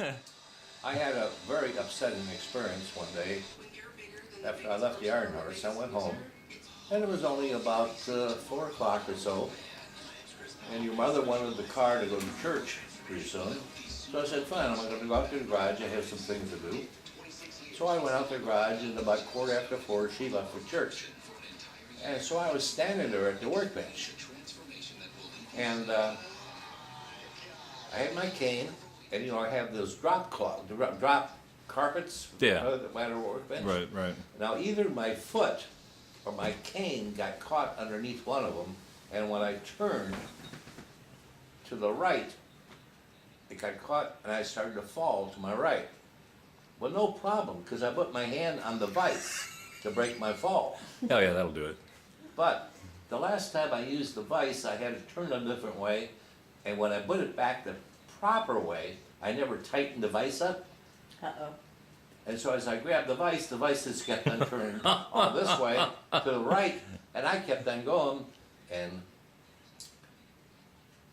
I had a very upsetting experience one day after I left the iron horse. I went home, and it was only about 4 o'clock or so, and your mother wanted the car to go to church pretty soon. So I said, fine, I'm going to go out to the garage. I have some things to do. So I went out to the garage, and about 4:15, she left for church. And so I was standing there at the workbench. And I had my cane, and I have those drop carpets by the workbench. Right. Now either my foot or my cane got caught underneath one of them, and when I turned to the right, it got caught, and I started to fall to my right. Well, no problem, because I put my hand on the vise to break my fall. Oh yeah, that'll do it. But the last time I used the vise, I had to turn a different way, and when I put it back the proper way, I never tightened the vise up. Uh-oh. And so as I grabbed the vise just kept on turning on this way to the right, and I kept on going, and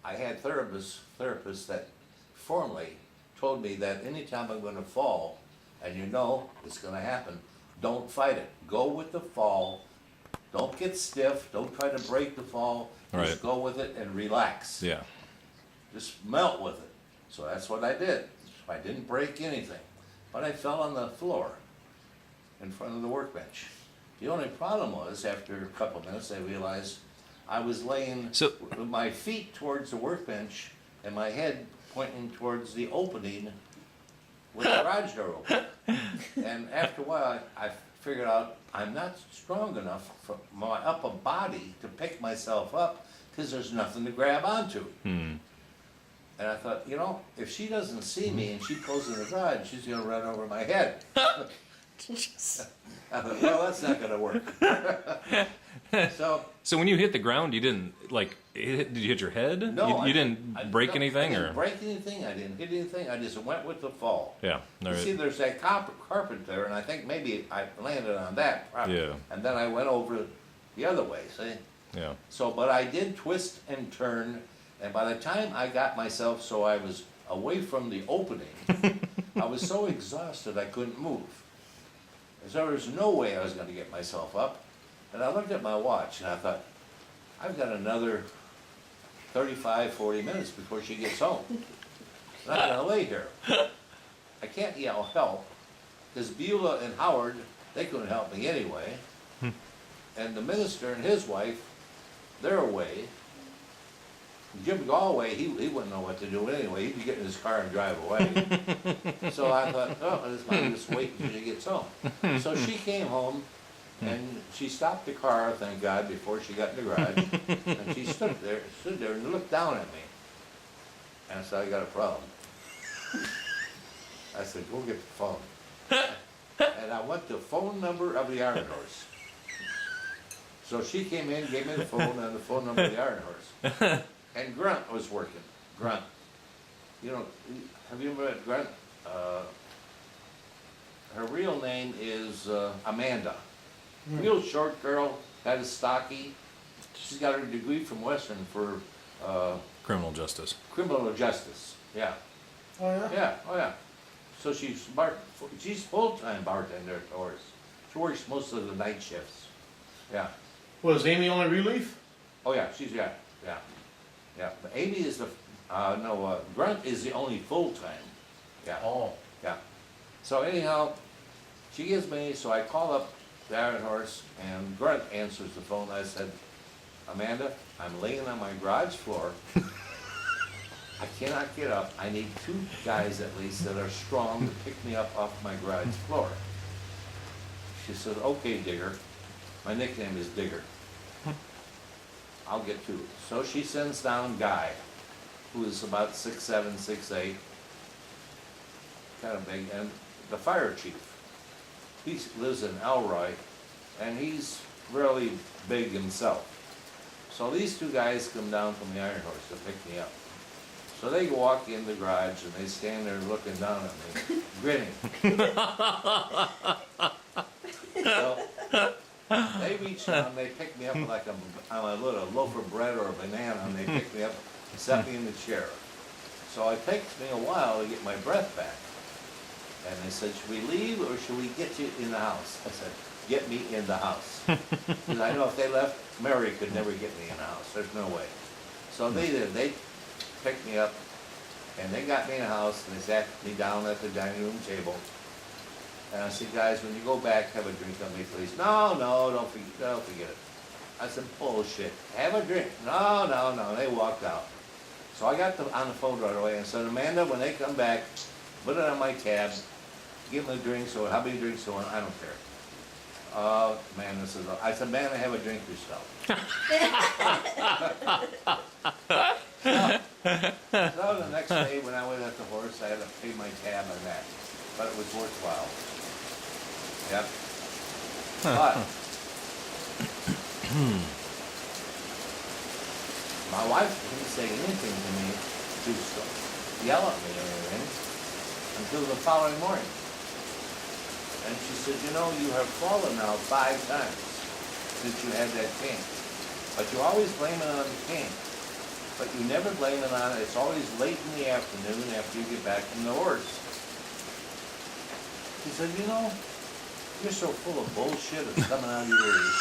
I had therapists that formally told me that anytime I'm going to fall, and you know it's going to happen, don't fight it. Go with the fall. Don't get stiff. Don't try to break the fall. Just Right. go with it and relax. Yeah. Just melt with it. So that's what I did. I didn't break anything, but I fell on the floor in front of the workbench. The only problem was, after a couple of minutes, I realized I was laying with my feet towards the workbench and my head pointing towards the opening with the garage door open. And after a while, I figured out I'm not strong enough for my upper body to pick myself up because there's nothing to grab onto. And I thought, if she doesn't see me and she pulls in the garage, she's going to run over my head. I thought, well, that's not going to work. So when you hit the ground, you didn't did you hit your head? No, you didn't break anything, I or didn't break anything. I didn't hit anything. I just went with the fall. yeah, all You right. see, there's that carpet there, and I think maybe I landed on that. Yeah. And then I went over the other way. See. Yeah. So, but I did twist and turn, and by the time I got myself so I was away from the opening, I was so exhausted I couldn't move. And so there was no way I was going to get myself up. And I looked at my watch, and I thought, I've got another 35, 40 minutes before she gets home. I'm not going to lay here. I can't yell help, because Beulah and Howard, they couldn't help me anyway. And the minister and his wife, they're away. Jim Galway, he wouldn't know what to do anyway. He'd be getting in his car and drive away. So I thought, oh, this might just wait until she gets home. So she came home, and she stopped the car, thank God, before she got in the garage. And she stood there and looked down at me. And I said, I got a problem. I said, go get the phone. And I went to the phone number of the Iron Horse. So she came in, gave me the phone and the phone number of the Iron Horse. And Grunt was working. Grunt. Have you ever met Grunt? Her real name is Amanda. Real short girl, kind of stocky. She's got her degree from Western for Criminal justice. criminal justice. Yeah. Oh, yeah? Yeah. Oh, yeah. So she's full-time bartender at Horace. She works most of the night shifts. Yeah. Was Amy only relief? Oh, yeah. Yeah. But Amy is Grunt is the only full-time. Yeah. Oh. Yeah. So anyhow, she gives me, so I call up the Iron Horse, and Grunt answers the phone. I said, Amanda, I'm laying on my garage floor. I cannot get up. I need 2 guys at least that are strong to pick me up off my garage floor. She says, okay, Digger. My nickname is Digger. I'll get 2. So she sends down Guy, who is about 6'7", 6'8", kind of big, and the fire chief. He lives in Elroy, and he's really big himself. So these 2 guys come down from the Iron Horse to pick me up. So they walk in the garage, and they stand there looking down at me, grinning. So they reach down, they pick me up like I'm a little loaf of bread or a banana, and they pick me up, set me in the chair. So it takes me a while to get my breath back. And they said, should we leave or should we get you in the house? I said, get me in the house. Because I know if they left, Mary could never get me in the house. There's no way. So they did. They picked me up and they got me in the house and they sat me down at the dining room table. And I said, guys, when you go back, have a drink on me, please. No, don't forget it. I said, bullshit. Have a drink. No. They walked out. So I got on the phone right away and said, Amanda, when they come back, put it on my tab, give them a drink, so how many drinks you want, I don't care. Amanda says, I said, Amanda, have a drink yourself. So the next day, when I went at the horse, I had to pay my tab on that. But it was worthwhile. Yep. But my wife didn't say anything to me to yell at me or anything until the following morning. And she said, you know, you have fallen now 5 times since you had that cane. But you always blame it on the cane. But you never blame it on it. It's always late in the afternoon after you get back from the horse. She said, you know, you're so full of bullshit, it's coming out of your ears.